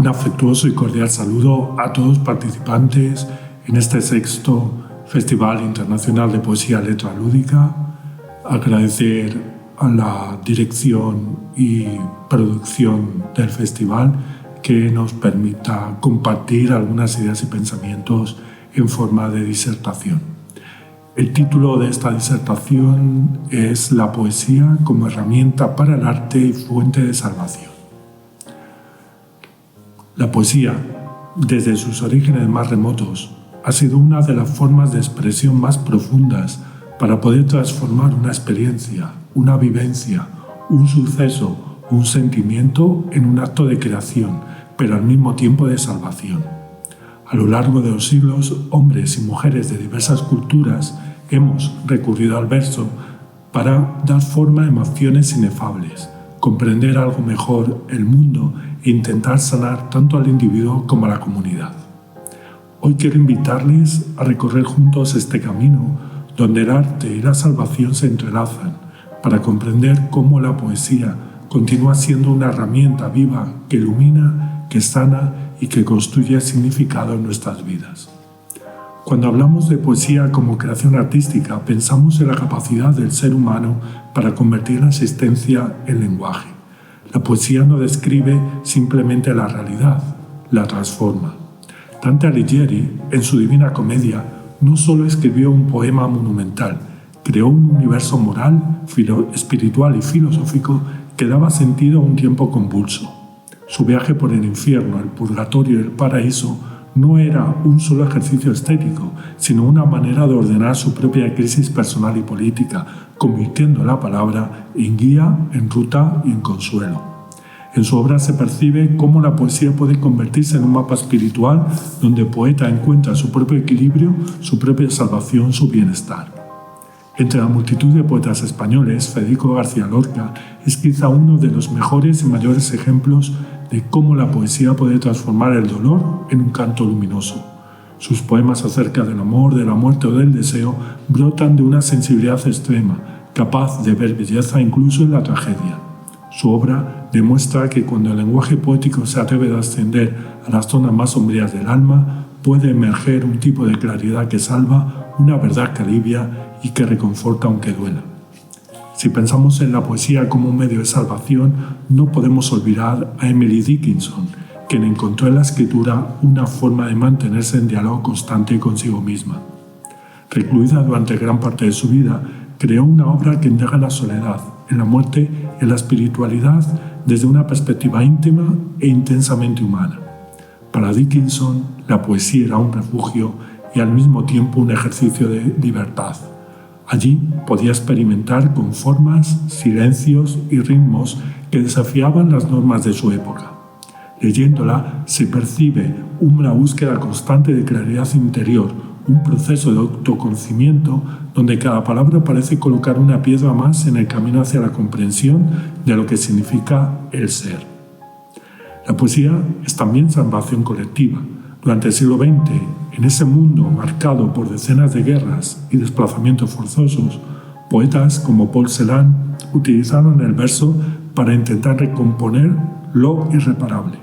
afectuoso y cordial saludo a todos los participantes en este sexto Festival Internacional de Poesía Letra Lúdica. Agradecer a la dirección y producción del festival que nos permita compartir algunas ideas y pensamientos en forma de disertación. El título de esta disertación es La poesía como herramienta para el arte y fuente de salvación. La poesía, desde sus orígenes más remotos, ha sido una de las formas de expresión más profundas para poder transformar una experiencia, una vivencia, un suceso, un sentimiento en un acto de creación, pero al mismo tiempo de salvación. A lo largo de los siglos, hombres y mujeres de diversas culturas hemos recurrido al verso para dar forma a emociones inefables, comprender algo mejor el mundo e intentar sanar tanto al individuo como a la comunidad. Hoy quiero invitarles a recorrer juntos este camino donde el arte y la salvación se entrelazan para comprender cómo la poesía continúa siendo una herramienta viva que ilumina, que sana y que construye significado en nuestras vidas. Cuando hablamos de poesía como creación artística, pensamos en la capacidad del ser humano para convertir la existencia en lenguaje. La poesía no describe simplemente la realidad, la transforma. Dante Alighieri, en su Divina Comedia, no solo escribió un poema monumental, creó un universo moral, espiritual y filosófico que daba sentido a un tiempo convulso. Su viaje por el infierno, el purgatorio y el paraíso no era un solo ejercicio estético, sino una manera de ordenar su propia crisis personal y política, convirtiendo la palabra en guía, en ruta y en consuelo. En su obra se percibe cómo la poesía puede convertirse en un mapa espiritual donde el poeta encuentra su propio equilibrio, su propia salvación, su bienestar. Entre la multitud de poetas españoles, Federico García Lorca es quizá uno de los mejores y mayores ejemplos de cómo la poesía puede transformar el dolor en un canto luminoso. Sus poemas acerca del amor, de la muerte o del deseo brotan de una sensibilidad extrema, capaz de ver belleza incluso en la tragedia. Su obra demuestra que cuando el lenguaje poético se atreve a ascender a las zonas más sombrías del alma, puede emerger un tipo de claridad que salva, una verdad que alivia y que reconforta aunque duela. Si pensamos en la poesía como un medio de salvación, no podemos olvidar a Emily Dickinson, quien encontró en la escritura una forma de mantenerse en diálogo constante consigo misma. Recluida durante gran parte de su vida, creó una obra que indaga en la soledad, en la muerte y en la espiritualidad desde una perspectiva íntima e intensamente humana. Para Dickinson, la poesía era un refugio y al mismo tiempo un ejercicio de libertad. Allí podía experimentar con formas, silencios y ritmos que desafiaban las normas de su época. Leyéndola se percibe una búsqueda constante de claridad interior, un proceso de autoconocimiento donde cada palabra parece colocar una piedra más en el camino hacia la comprensión de lo que significa el ser. La poesía es también salvación colectiva. Durante el siglo XX, en ese mundo marcado por decenas de guerras y desplazamientos forzosos, poetas como Paul Celan utilizaron el verso para intentar recomponer lo irreparable.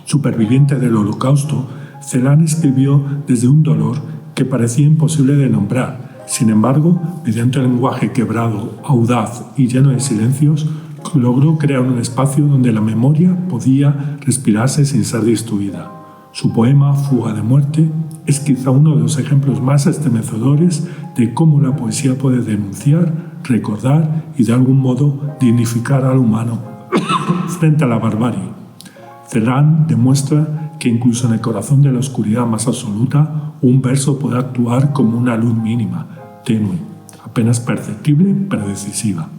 Superviviente del Holocausto, Celan escribió desde un dolor que parecía imposible de nombrar. Sin embargo, mediante un lenguaje quebrado, audaz y lleno de silencios, logró crear un espacio donde la memoria podía respirarse sin ser destruida. Su poema Fuga de muerte es quizá uno de los ejemplos más estremecedores de cómo la poesía puede denunciar, recordar y de algún modo dignificar al humano frente a la barbarie. Celan demuestra que incluso en el corazón de la oscuridad más absoluta, un verso puede actuar como una luz mínima, tenue, apenas perceptible pero decisiva.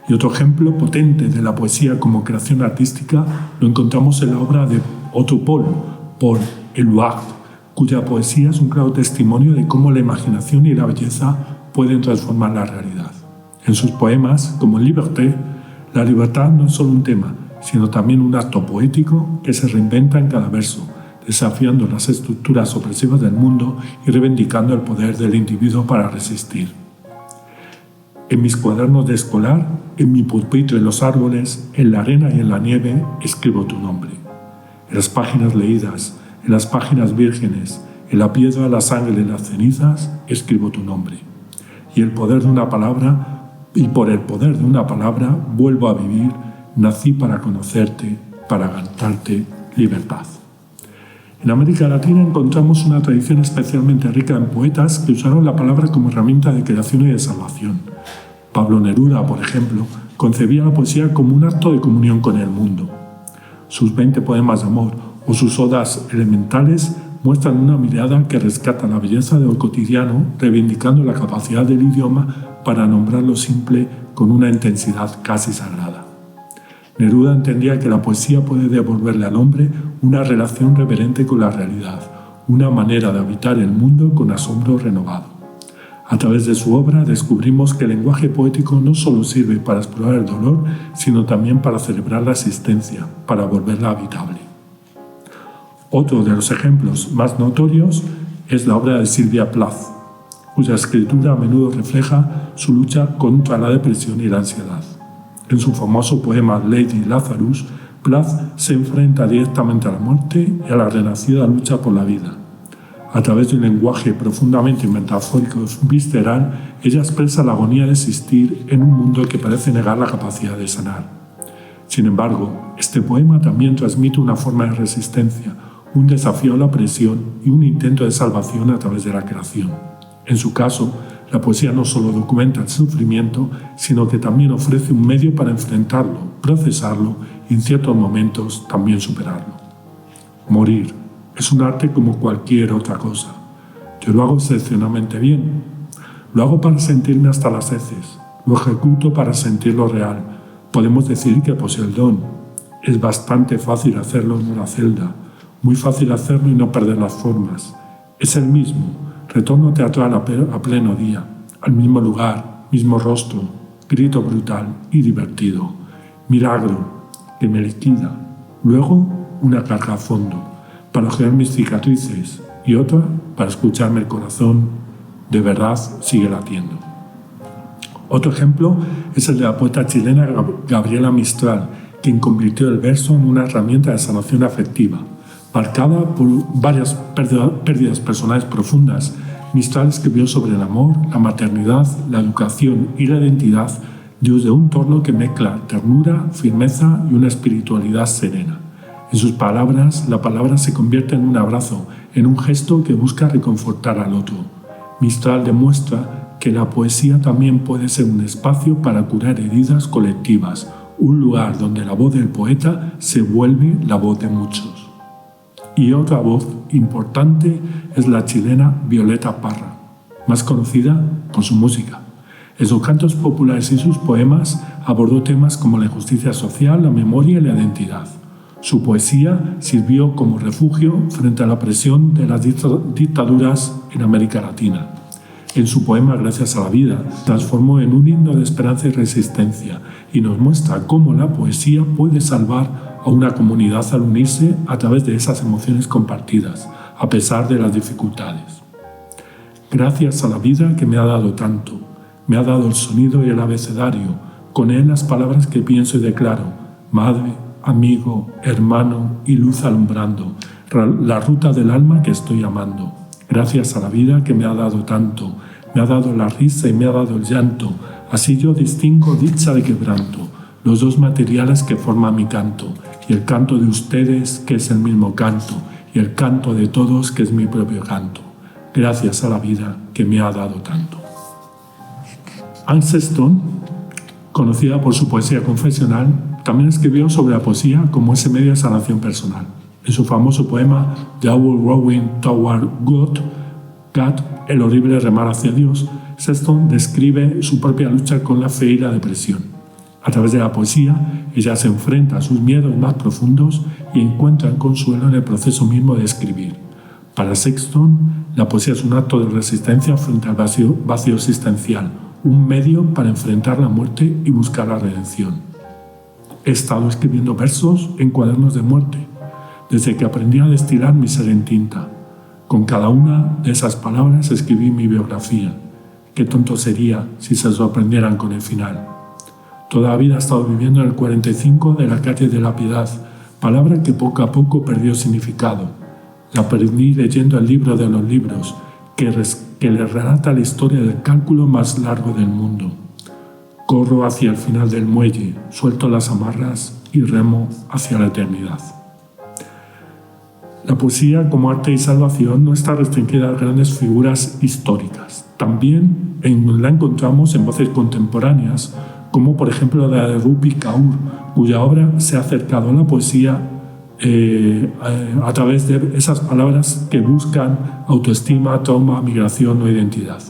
Y otro ejemplo potente de la poesía como creación artística lo encontramos en la obra de otro Paul Éluard, cuya poesía es un claro testimonio de cómo la imaginación y la belleza pueden transformar la realidad. En sus poemas, como Liberté, la libertad no es solo un tema, sino también un acto poético que se reinventa en cada verso, desafiando las estructuras opresivas del mundo y reivindicando el poder del individuo para resistir. En mis cuadernos de escolar, en mi pupitre en los árboles, en la arena y en la nieve, escribo tu nombre. en las páginas leídas, en las páginas vírgenes, en la piedra, la sangre y las cenizas, escribo tu nombre. Y por el poder de una palabra, vuelvo a vivir, nací para conocerte, para cantarte libertad. En América Latina encontramos una tradición especialmente rica en poetas que usaron la palabra como herramienta de creación y de salvación. Pablo Neruda, por ejemplo, concebía la poesía como un acto de comunión con el mundo. Sus 20 poemas de amor o sus odas elementales muestran una mirada que rescata la belleza de lo cotidiano, reivindicando la capacidad del idioma para nombrar lo simple con una intensidad casi sagrada. Neruda entendía que la poesía puede devolverle al hombre una relación reverente con la realidad, una manera de habitar el mundo con asombro renovado. A través de su obra descubrimos que el lenguaje poético no solo sirve para explorar el dolor, sino también para celebrar la existencia, para volverla habitable. Otro de los ejemplos más notorios es la obra de Sylvia Plath, cuya escritura a menudo refleja su lucha contra la depresión y la ansiedad. En su famoso poema Lady Lazarus, Plath se enfrenta directamente a la muerte y a la renacida lucha por la vida. A través de un lenguaje profundamente metafórico y visceral, ella expresa la agonía de existir en un mundo que parece negar la capacidad de sanar. Sin embargo, este poema también transmite una forma de resistencia, un desafío a la opresión y un intento de salvación a través de la creación. En su caso, la poesía no solo documenta el sufrimiento, sino que también ofrece un medio para enfrentarlo, procesarlo y en ciertos momentos también superarlo. Morir es un arte como cualquier otra cosa. Yo lo hago excepcionalmente bien. Lo hago para sentirme hasta las heces. Lo ejecuto para sentirlo real. Podemos decir que poseo el don. Es bastante fácil hacerlo en una celda. Muy fácil hacerlo y no perder las formas. Es el mismo. Retorno teatral a pleno día, al mismo lugar, mismo rostro, grito brutal y divertido. Milagro que me liquida. Luego, una carga a fondo, para ojear mis cicatrices y otra para escucharme el corazón. De verdad sigue latiendo. Otro ejemplo es el de la poeta chilena Gabriela Mistral, quien convirtió el verso en una herramienta de sanación afectiva. Marcada por varias pérdidas personales profundas, Mistral escribió sobre el amor, la maternidad, la educación y la identidad desde un tono que mezcla ternura, firmeza y una espiritualidad serena. En sus palabras, la palabra se convierte en un abrazo, en un gesto que busca reconfortar al otro. Mistral demuestra que la poesía también puede ser un espacio para curar heridas colectivas, un lugar donde la voz del poeta se vuelve la voz de muchos. Y otra voz importante es la chilena Violeta Parra, más conocida por su música. En sus cantos populares y sus poemas abordó temas como la injusticia social, la memoria y la identidad. Su poesía sirvió como refugio frente a la presión de las dictaduras en América Latina. En su poema Gracias a la vida, transformó en un himno de esperanza y resistencia y nos muestra cómo la poesía puede salvar a una comunidad al unirse a través de esas emociones compartidas, a pesar de las dificultades. Gracias a la vida que me ha dado tanto, me ha dado el sonido y el abecedario, con él las palabras que pienso y declaro, madre, amigo, hermano y luz alumbrando, la ruta del alma que estoy amando. Gracias a la vida que me ha dado tanto, me ha dado la risa y me ha dado el llanto, así yo distingo dicha de quebranto, los dos materiales que forman mi canto, y el canto de ustedes que es el mismo canto, y el canto de todos que es mi propio canto. Gracias a la vida que me ha dado tanto. Anne Sexton, conocida por su poesía confesional, también escribió sobre la poesía como ese medio de sanación personal. En su famoso poema The Owl Rowing Toward God, el horrible remar hacia Dios, Sexton describe su propia lucha con la fe y la depresión. A través de la poesía, ella se enfrenta a sus miedos más profundos y encuentra el consuelo en el proceso mismo de escribir. Para Sexton, la poesía es un acto de resistencia frente al vacío existencial, un medio para enfrentar la muerte y buscar la redención. He estado escribiendo versos en cuadernos de muerte, desde que aprendí a destilar mi ser en tinta. Con cada una de esas palabras escribí mi biografía. Qué tonto sería si se sorprendieran con el final. Toda la vida he estado viviendo en el 45 de la calle de la Piedad, palabra que poco a poco perdió significado. La aprendí leyendo el libro de los libros, que le relata la historia del cálculo más largo del mundo. Corro hacia el final del muelle, suelto las amarras y remo hacia la eternidad. La poesía como arte y salvación no está restringida a grandes figuras históricas. También la encontramos en voces contemporáneas, como por ejemplo la de Rupi Kaur, cuya obra se ha acercado a la poesía a través de esas palabras que buscan autoestima, trauma, migración o identidad.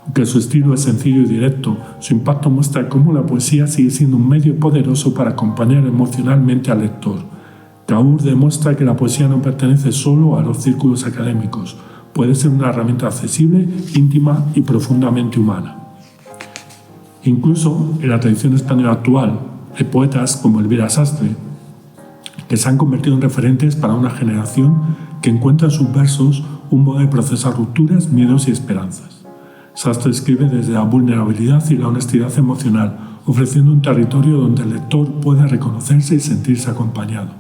Aunque su estilo es sencillo y directo, su impacto muestra cómo la poesía sigue siendo un medio poderoso para acompañar emocionalmente al lector. Kaur demuestra que la poesía no pertenece solo a los círculos académicos, puede ser una herramienta accesible, íntima y profundamente humana. Incluso en la tradición española actual, hay poetas como Elvira Sastre, que se han convertido en referentes para una generación que encuentra en sus versos un modo de procesar rupturas, miedos y esperanzas. Sastre escribe desde la vulnerabilidad y la honestidad emocional, ofreciendo un territorio donde el lector pueda reconocerse y sentirse acompañado.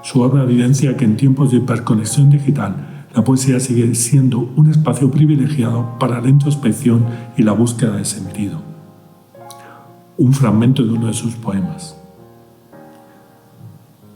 Su obra evidencia que en tiempos de hiperconexión digital, la poesía sigue siendo un espacio privilegiado para la introspección y la búsqueda de sentido. Un fragmento de uno de sus poemas.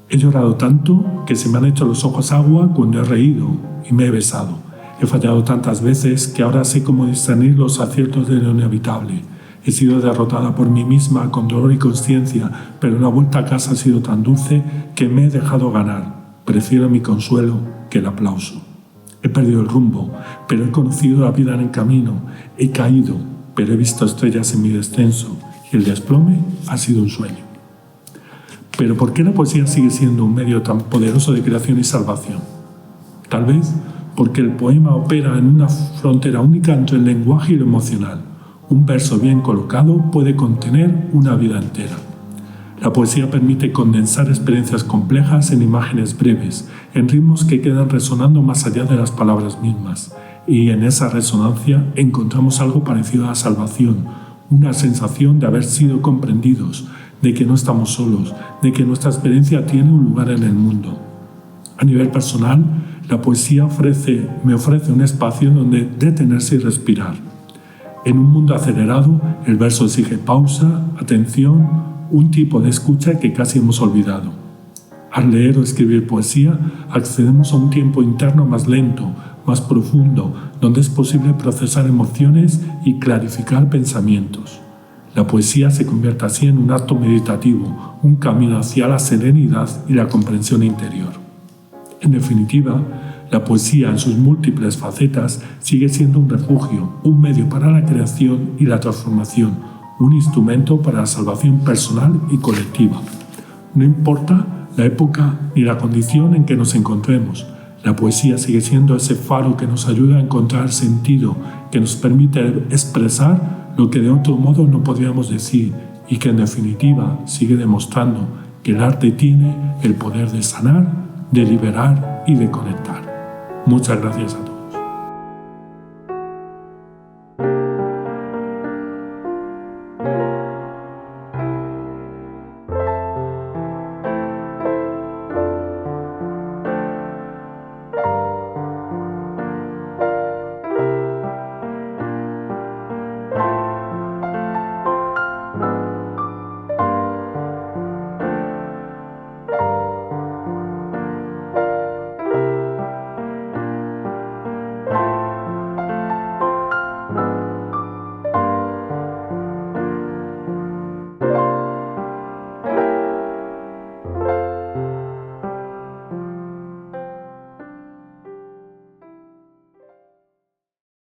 He llorado tanto que se me han hecho los ojos agua cuando he reído y me he besado. He fallado tantas veces que ahora sé cómo discernir los aciertos de lo inevitable. He sido derrotada por mí misma con dolor y conciencia, pero la vuelta a casa ha sido tan dulce que me he dejado ganar. Prefiero mi consuelo que el aplauso. He perdido el rumbo, pero he conocido la vida en el camino. He caído, pero he visto estrellas en mi descenso y el desplome ha sido un sueño. Pero ¿por qué la poesía sigue siendo un medio tan poderoso de creación y salvación? Tal vez porque el poema opera en una frontera única entre el lenguaje y lo emocional. Un verso bien colocado puede contener una vida entera. La poesía permite condensar experiencias complejas en imágenes breves, en ritmos que quedan resonando más allá de las palabras mismas. Y en esa resonancia encontramos algo parecido a la salvación, una sensación de haber sido comprendidos, de que no estamos solos, de que nuestra experiencia tiene un lugar en el mundo. A nivel personal, la poesía me ofrece un espacio donde detenerse y respirar. En un mundo acelerado, el verso exige pausa, atención, un tipo de escucha que casi hemos olvidado. Al leer o escribir poesía, accedemos a un tiempo interno más lento, más profundo, donde es posible procesar emociones y clarificar pensamientos. La poesía se convierte así en un acto meditativo, un camino hacia la serenidad y la comprensión interior. En definitiva, la poesía en sus múltiples facetas sigue siendo un refugio, un medio para la creación y la transformación, un instrumento para la salvación personal y colectiva. No importa la época ni la condición en que nos encontremos, la poesía sigue siendo ese faro que nos ayuda a encontrar sentido, que nos permite expresar lo que de otro modo no podríamos decir y que en definitiva sigue demostrando que el arte tiene el poder de sanar, de liberar y de conectar. Muchas gracias a todos.